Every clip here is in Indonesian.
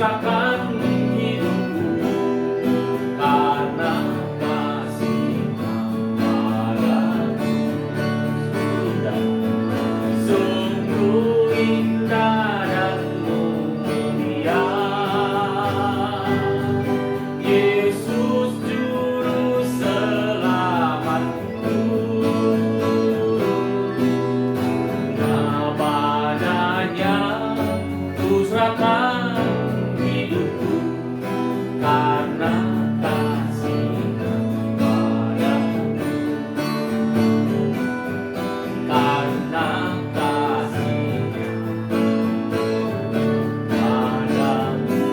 serahkan hidupku karena kasih-Mu padaku. Sungguh indah dan mulia, Yesus Juru Selamatku. Padanya ku serahkan hidupku karena kasih-Mu padaku. Karena kasih-Mu padaku.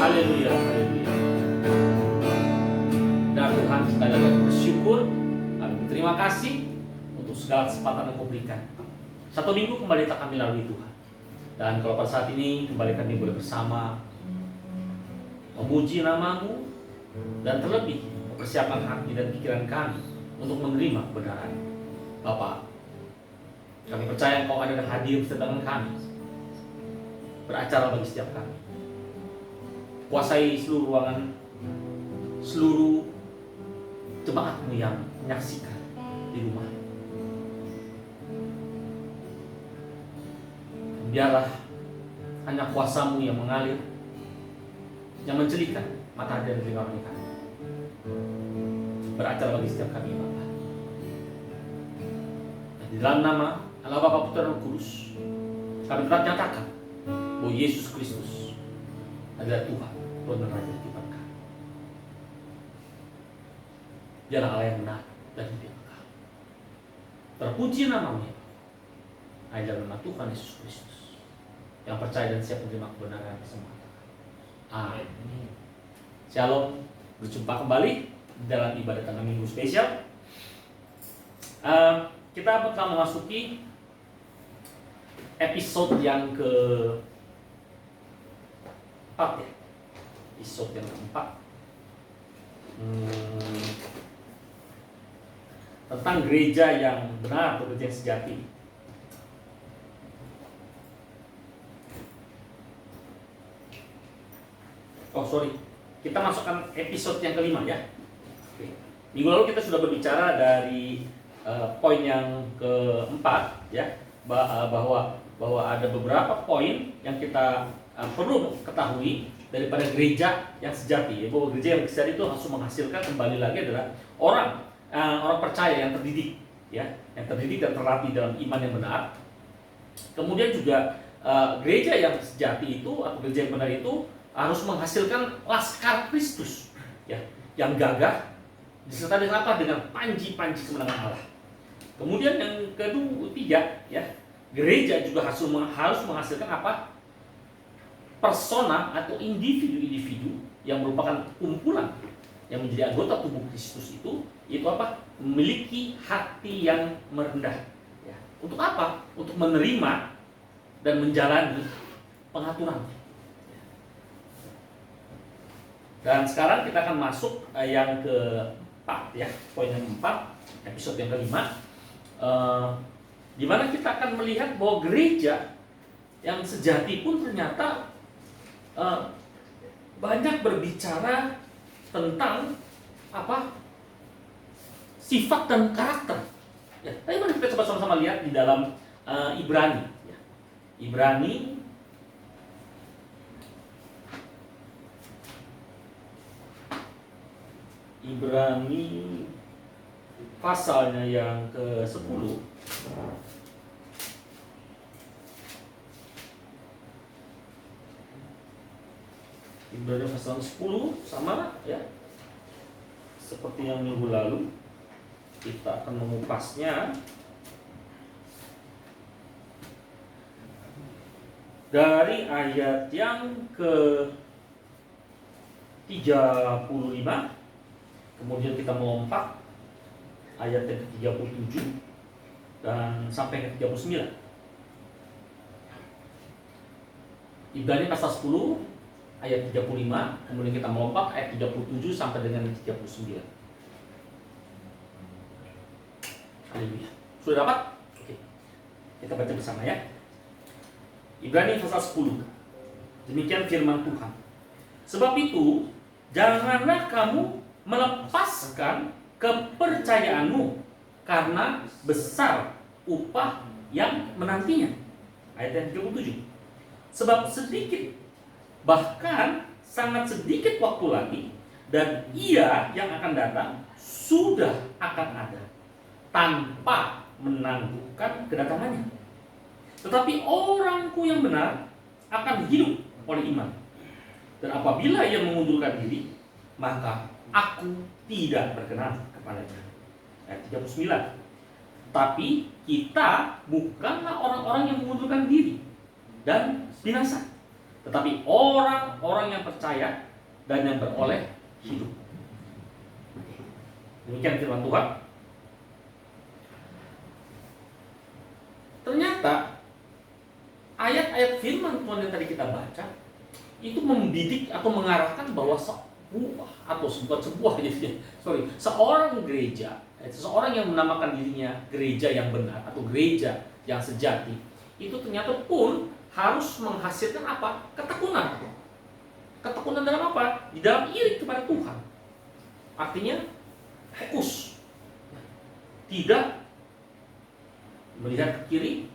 Haleluya, haleluya. Dan Tuhan, sekali lagi bersyukur, kami berterima kasih untuk segala kesempatan yang Kau berikan. Satu minggu kembali tak kami lalui Tuhan. Dan kalau pada saat ini kembali kami boleh bersama memuji nama-Mu dan terlebih mempersiapkan hati dan pikiran kami untuk menerima kebenaran. Bapa, kami percaya Engkau ada dan hadir bersama dengan kami, beracara bagi setiap kami. Kuasai seluruh ruangan, seluruh jemaat-Mu yang menyaksikan di rumah. Biarlah hanya kuasa-Mu yang mengalir, yang mencelikan mata hati dan telinga kami. Beracara bagi setiap kami, Bapa. Dan di dalam nama Allah Bapa, Putra dan Roh Kudus, kami telah nyatakan bahwa Yesus Kristus adalah Tuhan, Tuhan dan Raja kehidupan kami. Dialah Allah yang benar dan hidup kekal. Terpuji nama-Mu, ya Bapa. Dalam nama Tuhan Yesus Kristus yang percaya dan siap menerima kebenaran semua. Amin. Shalom. Berjumpa kembali dalam ibadah tengah minggu spesial. Kita telah memasuki episode yang keempat, ya. Episode yang keempat tentang gereja yang benar atau gereja yang sejati. Kita masukkan episode yang kelima, ya. Oke. Minggu lalu kita sudah berbicara dari poin yang keempat, ya, bahwa ada beberapa poin yang kita perlu ketahui daripada gereja yang sejati, ya. Bahwa gereja yang sejati itu harus menghasilkan, kembali lagi, adalah orang percaya yang terdidik, ya, yang terdidik dan terlatih dalam iman yang benar. Kemudian juga gereja yang sejati itu atau gereja yang benar itu harus menghasilkan laskar Kristus, ya, yang gagah disertai dengan apa? Dengan panji-panji kemenangan Allah. Kemudian yang ketiga, ya, gereja juga harus menghasilkan apa? Persona atau individu-individu yang merupakan kumpulan yang menjadi anggota tubuh Kristus itu apa? Memiliki hati yang merendah, ya. Untuk apa? Untuk menerima dan menjalani pengaturan. Dan sekarang kita akan masuk yang keempat, ya, poin yang keempat, episode yang kelima, di mana kita akan melihat bahwa gereja yang sejati pun ternyata banyak berbicara tentang apa? Sifat dan karakter. Ya, tadi mari kita coba sama-sama lihat di dalam Ibrani, ya. Ibrani pasalnya yang ke-10. Ibrani pasal 10 sama, ya, seperti yang minggu lalu. Kita akan mengupasnya dari ayat yang ke-35. Kemudian kita melompat ayat yang ke-37 dan sampai ke 39. Ibrani pasal 10 ayat 35, kemudian kita melompat ayat 37 sampai dengan 39. Haleluya. Sudah dapat? Oke. Kita baca bersama, ya. Ibrani pasal 10. Demikian firman Tuhan. Sebab itu, janganlah kamu melepaskan kepercayaanmu, karena besar upah yang menantinya. Ayat yang 37. Sebab sedikit, bahkan sangat sedikit waktu lagi, dan Ia yang akan datang sudah akan ada, tanpa menanggungkan kedatangannya. Tetapi orangku yang benar akan hidup oleh iman. Dan apabila ia mengundurkan diri, maka aku tidak berkenan kepadanya. Ayat 39. Tapi kita bukanlah orang-orang yang mengundurkan diri dan binasa, tetapi orang-orang yang percaya dan yang beroleh hidup. Demikian firman Tuhan. Ternyata ayat-ayat firman Tuhan yang tadi kita baca itu membidik atau mengarahkan bahwa seorang gereja, seseorang yang menamakan dirinya gereja yang benar atau gereja yang sejati, itu ternyata pun harus menghasilkan apa? Ketekunan. Ketekunan dalam apa? Di dalam iri kepada Tuhan. Artinya fokus, tidak melihat ke kiri,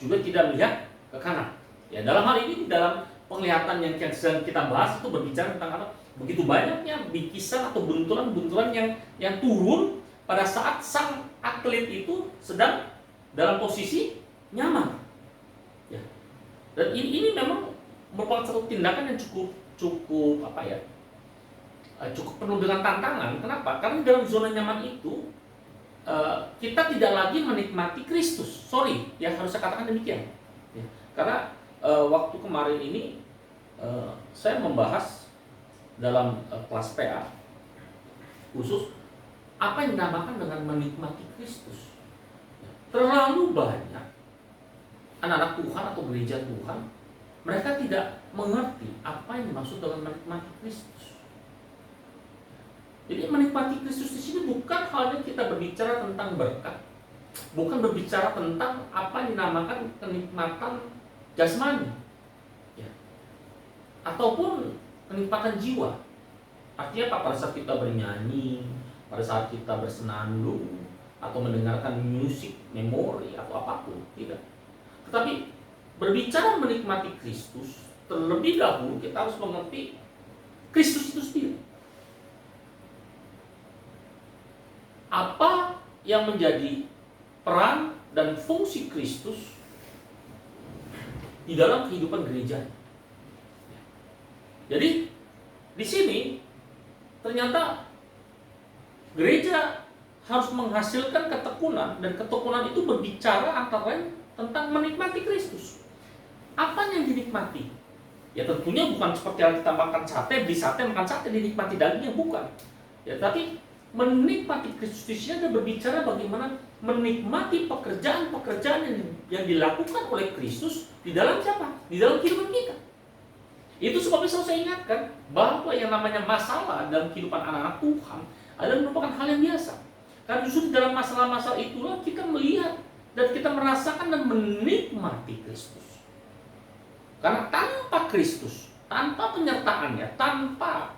juga tidak melihat ke kanan. Ya, dalam hal ini, dalam penglihatan yang sedang kita bahas itu berbicara tentang apa? Begitu banyaknya bikisan atau benturan-benturan yang turun pada saat sang atlet itu sedang dalam posisi nyaman. Ya. Dan ini memang merupakan satu tindakan yang cukup cukup penuh dengan tantangan. Kenapa? Karena dalam zona nyaman itu kita tidak lagi menikmati Kristus. Harus saya katakan demikian. Ya. Karena waktu kemarin ini saya membahas dalam kelas PA khusus apa yang dinamakan dengan menikmati Kristus. Terlalu banyak anak-anak Tuhan atau gereja Tuhan, mereka tidak mengerti apa yang dimaksud dengan menikmati Kristus. Jadi menikmati Kristus di sini bukan halnya kita berbicara tentang berkat, bukan berbicara tentang apa yang dinamakan kenikmatan jasmani, ya, ataupun kenikmatan jiwa. Artinya apa? Pada saat kita bernyanyi, pada saat kita bersenandung, atau mendengarkan musik, memori, atau apapun, tidak. Tetapi berbicara menikmati Kristus, terlebih dahulu kita harus mengerti Kristus itu sendiri. Apa yang menjadi peran dan fungsi Kristus di dalam kehidupan gereja? Jadi di sini ternyata gereja harus menghasilkan ketekunan, dan ketekunan itu berbicara antara lain tentang menikmati Kristus. Apa yang dinikmati? Ya tentunya bukan seperti yang kita makan sate, beli sate, makan sate, dinikmati dagingnya, bukan. Ya, tapi menikmati Kristus di sini ada berbicara bagaimana menikmati pekerjaan-pekerjaan yang dilakukan oleh Kristus di dalam siapa? Di dalam kehidupan kita. Itu sebabnya selalu saya ingatkan bahwa yang namanya masalah dalam kehidupan anak-anak Tuhan adalah merupakan hal yang biasa. Karena justru di dalam masalah-masalah itulah kita melihat dan kita merasakan dan menikmati Kristus. Karena tanpa Kristus, tanpa penyertaannya, tanpa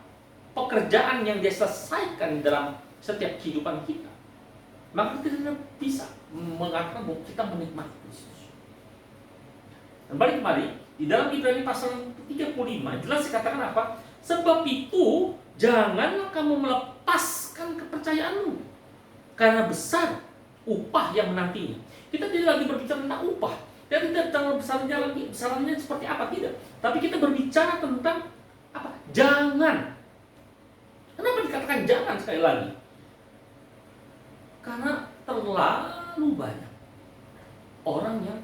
pekerjaan yang dia selesaikan dalam setiap kehidupan kita, maka kita tidak bisa mengatakan bahwa kita menikmati Kristus. Dan balik kembali, di dalam Ibrani pasal 35 jelas dikatakan apa? Sebab itu janganlah kamu melepaskan kepercayaanmu, karena besar upah yang menantinya. Kita tidak lagi berbicara tentang upah, dan tidak tentang besarnya seperti apa, tidak. Tapi kita berbicara tentang apa? Jangan. Kenapa dikatakan jangan sekali lagi? Karena terlalu banyak orang yang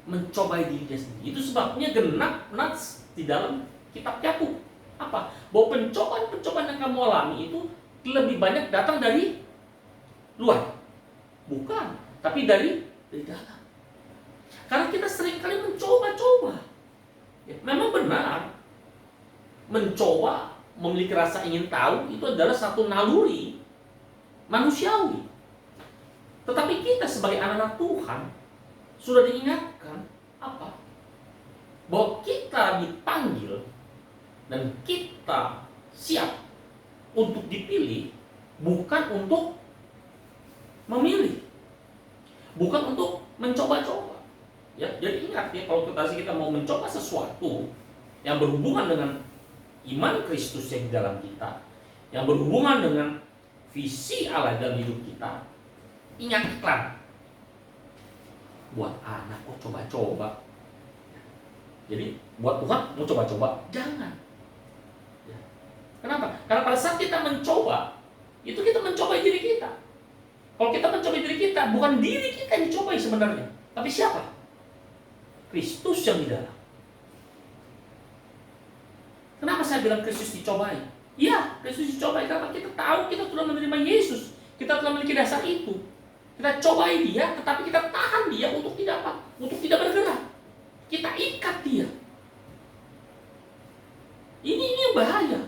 mencobai dirinya sendiri. Itu sebabnya genap nats di dalam kitab Yakub. Apa? Bahwa pencobaan-pencobaan yang kamu alami itu lebih banyak datang dari luar. Bukan, tapi dari dalam. Karena kita seringkali mencoba-coba. Ya, memang benar, mencoba, memiliki rasa ingin tahu itu adalah satu naluri manusiawi. Tetapi kita sebagai anak-anak Tuhan sudah diingatkan apa? bahwa kita dipanggil dan kita siap untuk dipilih, bukan untuk memilih, bukan untuk mencoba-coba. Ya, jadi ingat ya, kalau kita mau mencoba sesuatu yang berhubungan dengan iman Kristus yang di dalam kita, yang berhubungan dengan visi Allah dalam hidup kita, ingat iklan. Buat anak kok coba-coba. Jadi buat Tuhan mau coba-coba, jangan. Ya. Kenapa? Karena pada saat kita mencoba, itu kita mencoba diri kita. Kalau kita mencoba diri kita, bukan diri kita yang dicobai sebenarnya, tapi siapa? Kristus yang di dalam. Kenapa saya bilang Kristus dicobai? Ya, Kristus dicobai karena kita tahu kita sudah menerima Yesus. Kita telah memiliki dasar itu. Kita cobai dia, tetapi kita tahan dia untuk tidak apa? Untuk tidak bergerak. Kita ikat dia. Ini yang bahaya.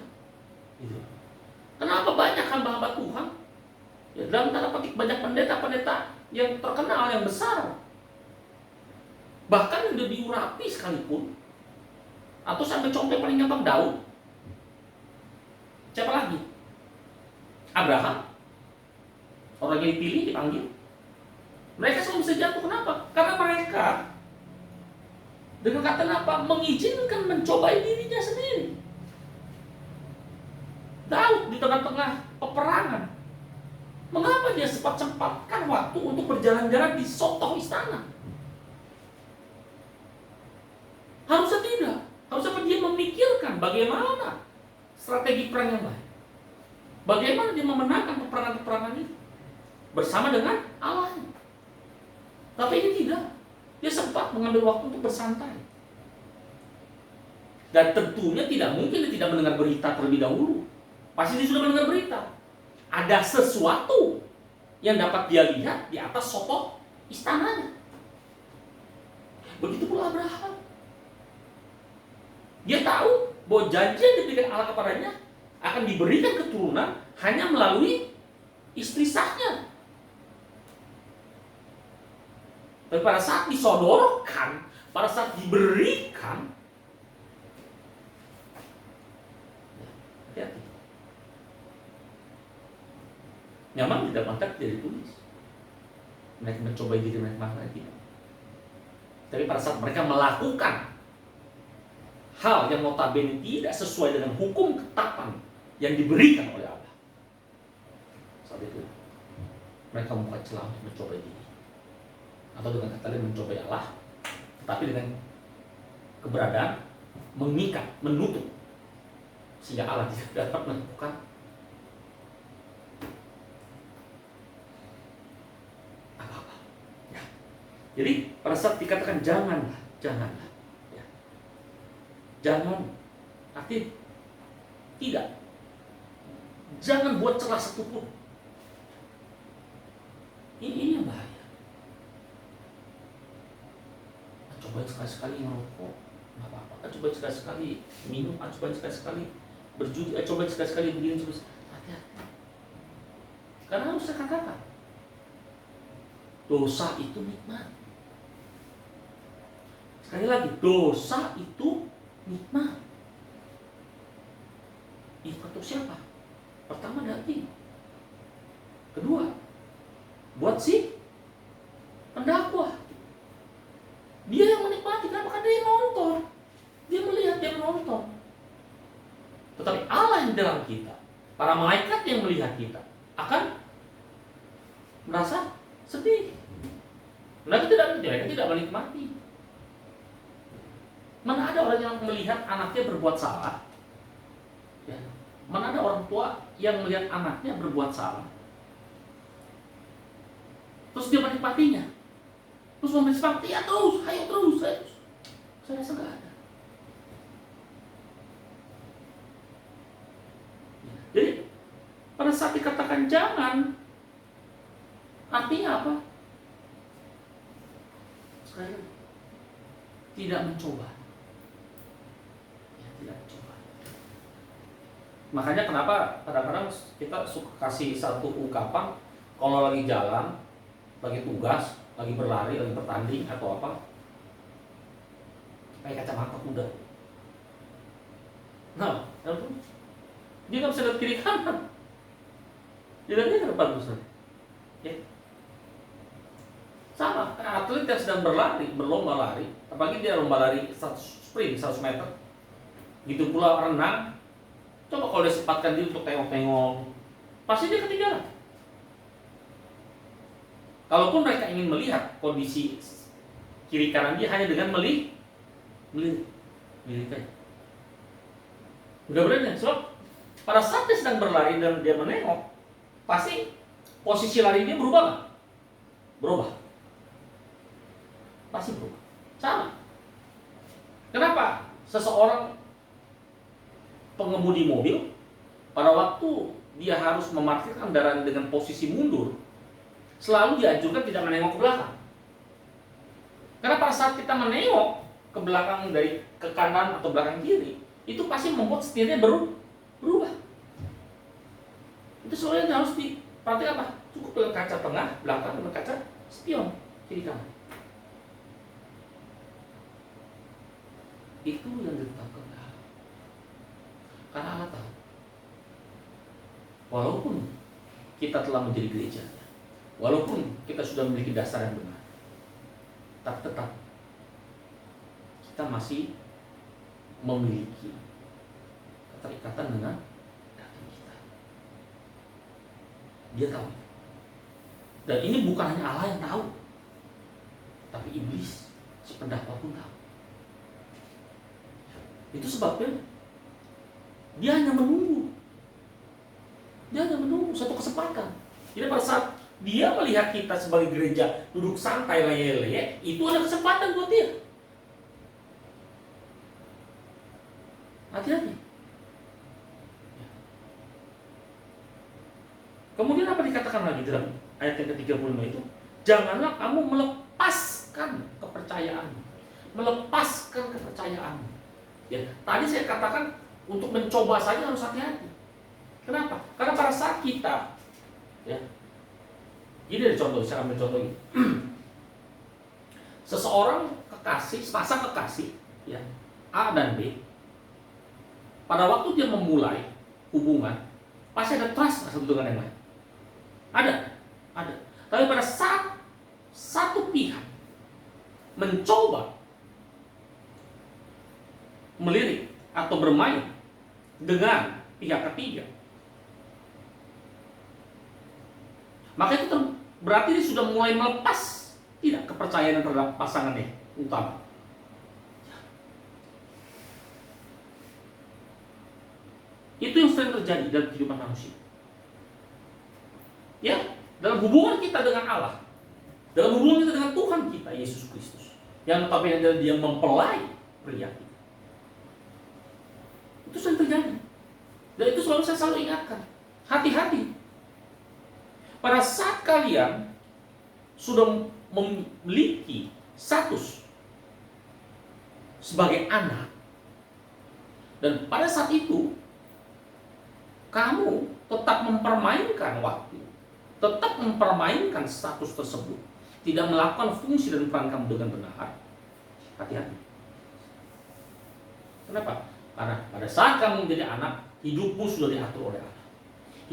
Kenapa banyak hamba-hamba Tuhan? Ya, dalam tanda petik banyak pendeta-pendeta yang terkenal, yang besar, bahkan yang udah diurapi sekalipun, atau sampai contoh paling gampang Daud. Siapa lagi? Abraham, orang yang dipilih, dipanggil. Mereka selalu bisa jatuh. Kenapa? Karena mereka dengan kata apa? Mengizinkan mencobai dirinya sendiri. Daud di tengah-tengah peperangan, mengapa dia sempat-sempatkan waktu untuk berjalan-jalan di sotoh istana? Harusnya tidak. Harusnya dia memikirkan bagaimana strategi perang yang baik. Bagaimana dia memenangkan peperangan-peperangan itu bersama dengan Allah. Tapi ini tidak. Dia sempat mengambil waktu untuk bersantai. Dan tentunya tidak mungkin dia tidak mendengar berita terlebih dahulu. Pasti dia sudah mendengar berita. Ada sesuatu yang dapat dia lihat di atas sotoh istananya. Begitu pula Abraham. Dia tahu bahwa janji yang diberikan Allah kepadanya akan diberikan keturunan hanya melalui istri sahnya. Tapi pada saat disodorkan, pada saat diberikan, hati-hati. Nyaman tidak maka tidak ditulis. Mereka mencoba diri mereka tidak. Tapi pada saat mereka melakukan hal yang notabene tidak sesuai dengan hukum ketetapan yang diberikan oleh Allah, saat itu mereka membuka celah untuk mencoba diri, atau dengan kata lain mencoba Allah, tetapi dengan keberadaan mengikat, menutup, sehingga Allah tidak dapat melakukan apa-apa. Ya. Jadi pada saat dikatakan janganlah, ya. Jangan, artinya tidak. Jangan buat celah satupun. Ini yang bahaya. Coba sekali-sekali merokok, nggak apa-apa. Coba sekali-sekali minum, coba sekali-sekali berjudi, coba sekali-sekali begini, coba hati-hati. Karena harus saya katakan, dosa itu nikmat. Sekali lagi, dosa itu nikmat. Nikmat untuk siapa? Pertama daging. Kedua, buat si pendakwa. Dia yang menikmati, kenapa? Karena dia yang nonton. Dia melihat, dia menonton. Tetapi Allah yang dalam kita, para malaikat yang melihat kita, akan merasa sedih. Mereka tidak menikmati. Mana ada orang yang melihat anaknya berbuat salah? Ya. Mana ada orang tua yang melihat anaknya berbuat salah, terus dia menikmatinya? Terus memberi semangat, ya terus, ayo terus. Saya rasa nggak ada. Jadi pada saat dikatakan jangan, artinya apa? Sekali lagi, tidak mencoba. Ya, tidak mencoba. Makanya kenapa kadang-kadang kita suka kasih satu ungkapan kalau lagi jalan, lagi tugas, lagi berlari, lagi bertanding atau apa, pakai kacamata kuda. Nah, dia nggak bisa lihat kiri kanan. Dia lihatnya ke depan terus. Ya. Sama, atlet yang sedang berlomba lari, apalagi dia lomba lari sprint 100 meter. Gitu pula renang. Coba kalau dia sempatkan diri untuk tengok-tengok, pasti dia ketinggalan. Kalaupun mereka ingin melihat kondisi kiri kanan dia hanya dengan melihat aja. Udah berani, sebab pada saat dia sedang berlari dan dia menengok, pasti posisi lari dia berubah nggak? Berubah. Pasti berubah. Sama. Kenapa? Seseorang pengemudi mobil pada waktu dia harus memarkirkan kendaraan dengan posisi mundur, selalu dianjurkan tidak menengok ke belakang. Karena pada saat kita menengok ke belakang dari ke kanan atau belakang kiri, itu pasti membuat setirnya berubah. Itu soalnya harus diperhatikan apa? Cukup dengan kaca tengah, belakang, dengan kaca spion kiri kanan. Itu yang ditetapkan Allah. Karena Allah tahu, walaupun kita telah menjadi gerejanya, walaupun kita sudah memiliki dasar yang benar, tapi tetap kita masih memiliki keterikatan dengan daging kita. Dia tahu. Dan ini bukan hanya Allah yang tahu, tapi iblis, si pendakwah pun tahu. Itu sebabnya dia hanya menunggu. Dia hanya menunggu satu kesempatan. Jadi pada saat dia melihat kita sebagai gereja duduk santai leye-leye, itu ada kesempatan buat dia. Hati-hati. Kemudian apa dikatakan lagi dalam ayat yang ke-35 itu? Janganlah kamu melepaskan kepercayaanmu. Melepaskan kepercayaanmu. Ya, tadi saya katakan untuk mencoba saja harus hati-hati. Kenapa? Karena pada saat kita, ya, ini ada contoh, saya ambil contoh ini. Seseorang kekasih, sepasang kekasih, ya, A dan B, pada waktu dia memulai hubungan, pasti ada trust satu dengan yang lain. Ada. Tapi pada saat satu pihak mencoba melirik atau bermain dengan pihak ketiga, maka itu berarti dia sudah mulai melepas tidak kepercayaan terhadap pasangannya utama. Itu yang sering terjadi dalam kehidupan manusia. Ya, dalam hubungan kita dengan Allah, dalam hubungan kita dengan Tuhan kita Yesus Kristus, yang notabene adalah Dia mempelai pria kita. Itu sering terjadi. Dan itu saya selalu ingatkan, hati-hati. Pada saat kalian sudah memiliki status sebagai anak, dan pada saat itu kamu tetap mempermainkan waktu, tetap mempermainkan status tersebut, tidak melakukan fungsi dan peran kamu dengan benar, hati-hati. Kenapa? Karena pada saat kamu menjadi anak, hidupmu sudah diatur oleh Allah.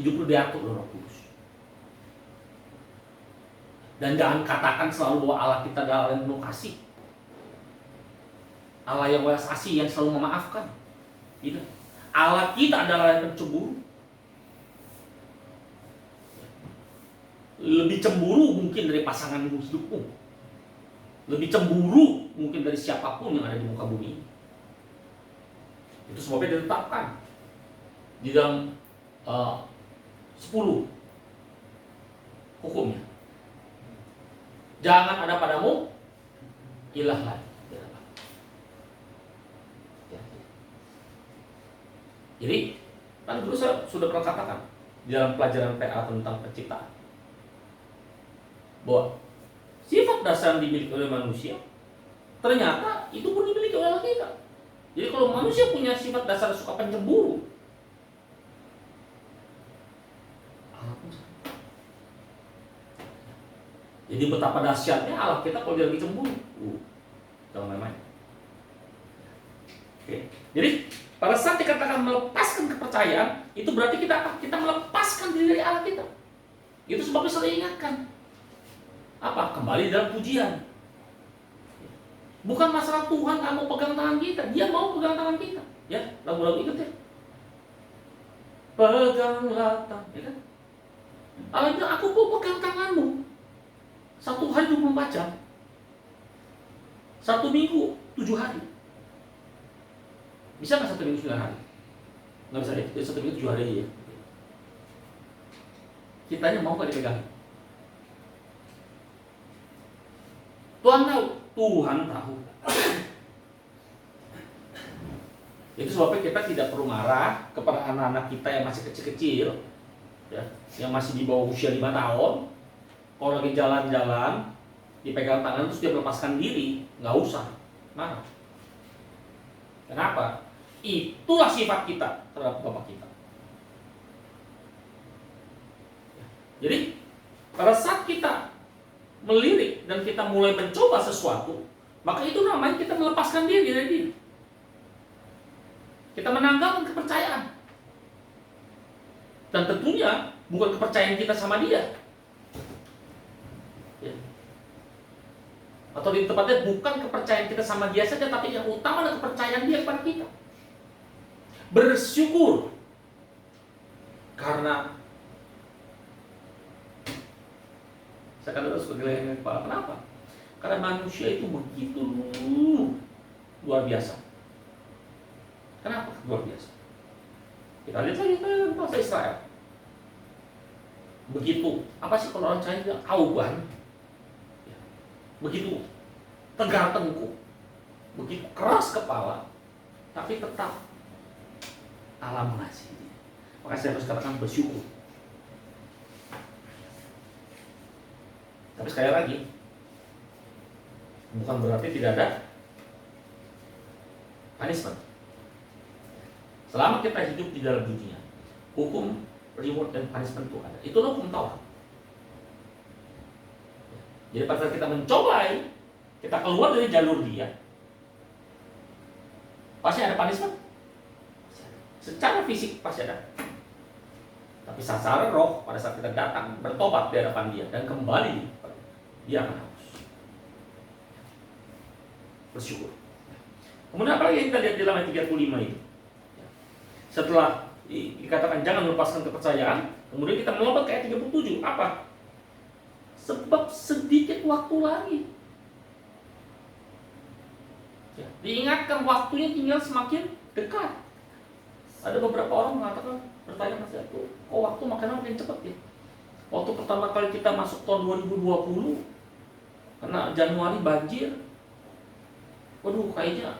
Hidupmu diatur oleh Roh Kudus. Dan jangan katakan selalu bahwa Allah kita adalah Allah yang penuh kasih, Allah yang welas asih, yang selalu memaafkan. Gitu. Allah kita adalah yang pencemburu. Lebih cemburu mungkin dari pasangan hidupmu. Lebih cemburu mungkin dari siapapun yang ada di muka bumi ini. Itu sebabnya ditetapkan di dalam 10 hukumnya. Jangan ada padamu ilah lain. Jadi, kan dulu saya sudah pernah katakan di dalam pelajaran PA tentang penciptaan, bahwa sifat dasar yang dimiliki oleh manusia ternyata itu pun dimiliki oleh Allah kita. Jadi kalau manusia punya sifat dasar suka pencemburu, jadi betapa dahsyatnya Allah kita kalau dia lagi cemburu. Jangan main-main. Oke. Jadi pada saat dikatakan melepaskan kepercayaan, itu berarti kita apa? Kita melepaskan diri dari Allah kita. Itu sebabnya saya ingatkan. Apa? Kembali dalam pujian. Bukan masalah Tuhan nggak mau pegang tangan kita, Dia mau pegang tangan kita. Ya, lagu-lagu ikut ya. Peganglah tangan, ya kan? Allah bilang, aku mau pegang tanganmu. 1 hari 24 jam. 1 minggu 7 hari. Bisa nggak 1 minggu 9 hari? Nggak bisa deh, jadi 1 minggu 7 hari aja ya. Kitanya mau nggak dipegang? Tuhan tahu. Tuhan tahu. Itu sebabnya kita tidak perlu marah kepada anak-anak kita yang masih kecil-kecil, ya, yang masih di bawah usia 5 tahun. Kalau lagi jalan-jalan, dipegang tangan terus dia melepaskan diri, nggak usah marah. Kenapa? Itulah sifat kita terhadap Bapak kita. Jadi pada saat kita melirik dan kita mulai mencoba sesuatu, maka itu namanya kita melepaskan diri dari dia. Kita menanggalkan kepercayaan. Dan tentunya bukan kepercayaan kita sama dia. Ya. Atau di tempatnya bukan kepercayaan kita sama dia saja, tapi yang utama adalah kepercayaan dia kepada kita. Bersyukur karena saya kata terus kegeleng kepala. Kenapa? Karena manusia itu begitu luar biasa. Kenapa luar biasa? Kita lihat saja bahasa Israel. Begitu, apa sih kalau orang Cina bilang auban? Begitu tegar tengkuk, begitu keras kepala, tapi tetap Allah mengasihi. Maka saya harus katakan bersyukur. Tapi sekali lagi, bukan berarti tidak ada punishment. Selama kita hidup di dalam dunia, hukum, reward, dan punishment itu ada. Itulah hukum Taurat. Jadi pada saat kita mencobai, kita keluar dari jalur dia, pasti ada punishment. Secara fisik pasti ada. Tapi sasaran roh pada saat kita datang bertobat di hadapan dia dan kembali, dia akan hapus. Bersyukur. Kemudian apalagi yang kita lihat di dalam ayat 35 itu? Setelah dikatakan jangan melepaskan kepercayaan, kemudian kita melompat ke ayat 37. Apa? Sebab sedikit waktu lagi. Ya, diingatkan waktunya tinggal semakin dekat. Ada beberapa orang mengatakan, bertanya mas aku, kok waktu makin cepat ya? Waktu pertama kali kita masuk tahun 2020, karena Januari banjir, waduh kayaknya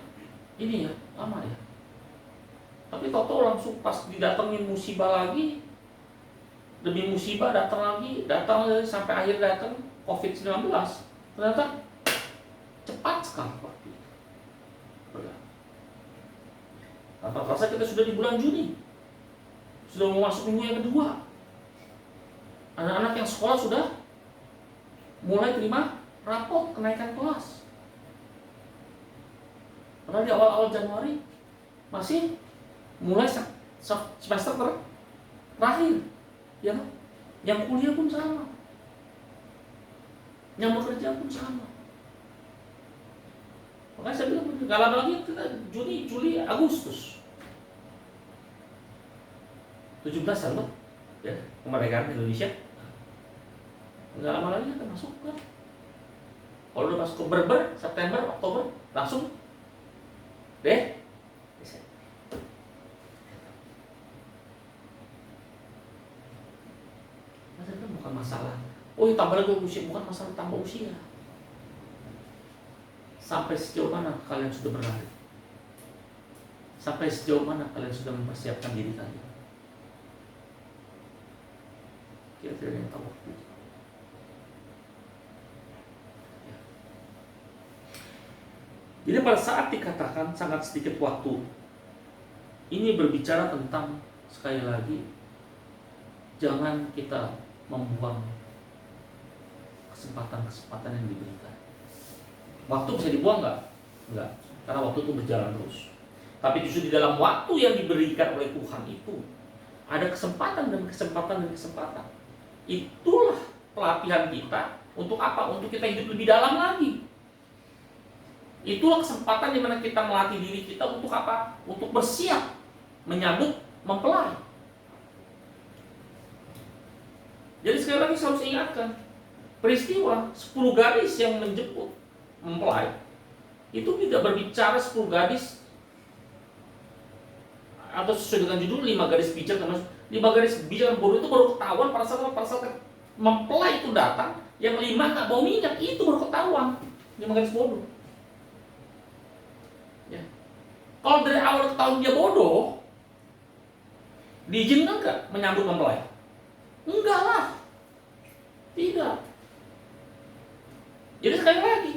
ini ya lama ya. Tapi tau-tau langsung pas didatengin musibah lagi, demi musibah datang sampai akhir datang COVID-19, ternyata cepat sekali waktu itu. Tanpa terasa kita sudah di bulan Juni, sudah mau masuk minggu yang kedua. Anak-anak yang sekolah sudah mulai terima rapot kenaikan kelas. Padahal di awal-awal Januari masih mulai semester terakhir, ya kan? Yang kuliah pun sama, yang bekerja pun sama. Makanya saya bilang, gak lama lagi kita Juni, Juli, Agustus 17-an loh, ya, kemerdekaan Indonesia. Gak lama lagi kita masuk kan. Kalau udah masuk ke Berber, September, Oktober, langsung deh. Bukan masalah, oh ya tambah lagi usia, bukan masalah tambah usia. Sampai sejauh mana kalian sudah berlari? Sampai sejauh mana kalian sudah mempersiapkan diri kalian? Kira-kira yang tahu waktu. Ya. Jadi pada saat dikatakan sangat sedikit waktu, ini berbicara tentang, sekali lagi, jangan kita membuang kesempatan-kesempatan yang diberikan. Waktu bisa dibuang nggak? Enggak, karena waktu itu berjalan terus. Tapi justru di dalam waktu yang diberikan oleh Tuhan itu ada kesempatan dan kesempatan dan kesempatan. Itulah pelatihan kita untuk apa? Untuk kita hidup lebih dalam lagi. Itulah kesempatan di mana kita melatih diri kita untuk apa? Untuk bersiap menyambut mempelai. Jadi sekali lagi saya harus ingatkan, peristiwa 10 gadis yang menjemput mempelai itu tidak berbicara 10 gadis atau sesuai dengan judul 5 gadis bijak. 5 gadis bijak dan bodoh itu baru ketahuan pada saat mempelai itu datang, yang 5 nggak bawa minyak, itu baru ketahuan 5 gadis bodoh. Ya. Kalau dari awal ketahuan dia bodoh, diizinkan nggak menyambut mempelai? Enggak lah, tidak. Jadi sekali lagi,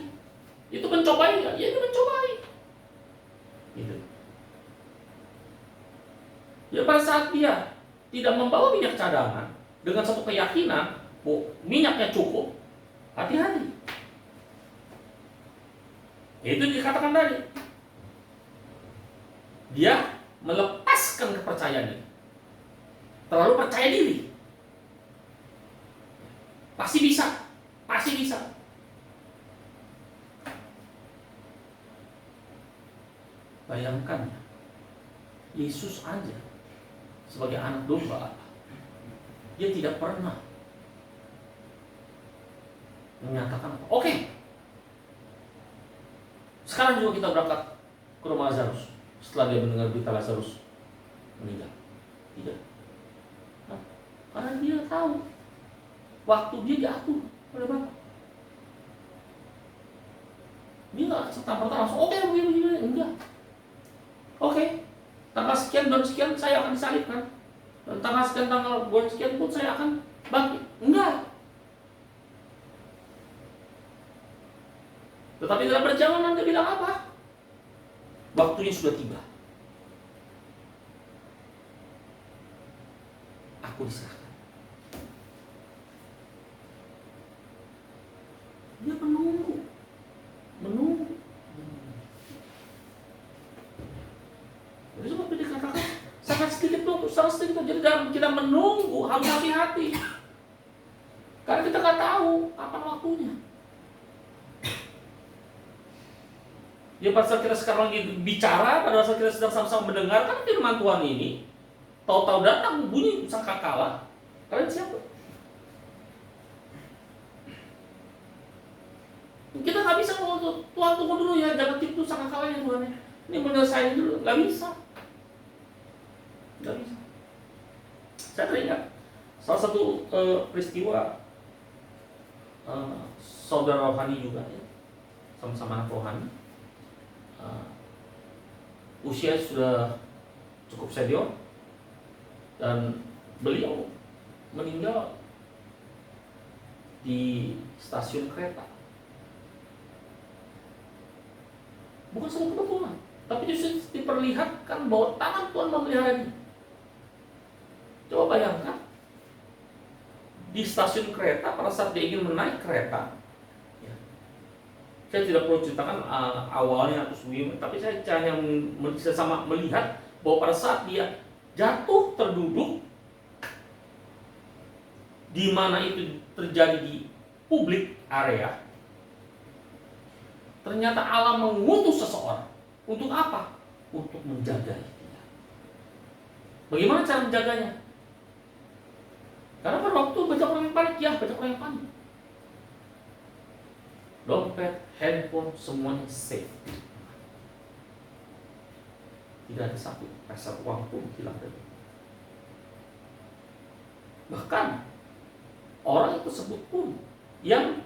itu mencobai nggak? Ya itu mencobai. Gitu. Ya pada saat dia tidak membawa minyak cadangan dengan satu keyakinan bahwa minyaknya cukup, hati-hati. Itu dikatakan tadi. Dia melepaskan kepercayaannya. Terlalu percaya diri. Pasti bisa. Pasti bisa. Bayangkan, Yesus aja sebagai anak domba Allah, dia tidak pernah menyatakan apa. Oke, sekarang juga kita berangkat ke rumah Lazarus setelah dia mendengar berita Lazarus meninggal. Tidak. Nah, karena dia tahu waktu dia diatur oleh Bapa. Dia nggak serta-merta langsung oke begini, enggak. Oke, tanggal sekian bulan sekian saya akan disalibkan, dan tanggal sekian tanggal bulan sekian pun saya akan bangkit. Enggak. Tetapi dalam perjalanan dia bilang apa? Waktunya sudah tiba. Aku diserahkan. Dia menunggu. Jadi seperti dikatakan sangat sedikit waktu, sangat sedikit waktu. Jadi dalam kita menunggu harus hati-hati. Karena kita nggak tahu kapan waktunya. Ya pada saat kita sekarang lagi bicara, pada saat kita sedang sama-sama mendengarkan firman Tuhan ini, tahu-tahu datang bunyi sangkakala. Kalian siapa? Kita nggak bisa ngomong, Tuhan tunggu dulu ya, jangan tipu sangkakalanya Tuhan ya. Ini menyelesaikan dulu, nggak bisa. Nggak bisa. Saya teringat salah satu peristiwa saudara rohani juga ya, sama-sama anak rohani. Usia sudah cukup senior dan beliau meninggal di stasiun kereta. Bukan satu kebetulan, tapi justru diperlihatkan bahwa tangan Tuhan memeliharanya. Coba bayangkan, di stasiun kereta pada saat dia ingin menaik kereta, ya, saya tidak perlu ceritakan awalnya atau sebelumnya, tapi saya hanya sama melihat bahwa pada saat dia jatuh terduduk, di mana itu terjadi di publik area, ternyata Allah mengutus seseorang. Untuk apa? Untuk menjaga dia. Bagaimana cara menjaganya? Karena pada waktu banyak orang yang panik, ya banyak orang yang panik. Dompet, handphone, semuanya safe. Tidak ada satu peser uang pun hilang dari. Bahkan orang tersebut pun yang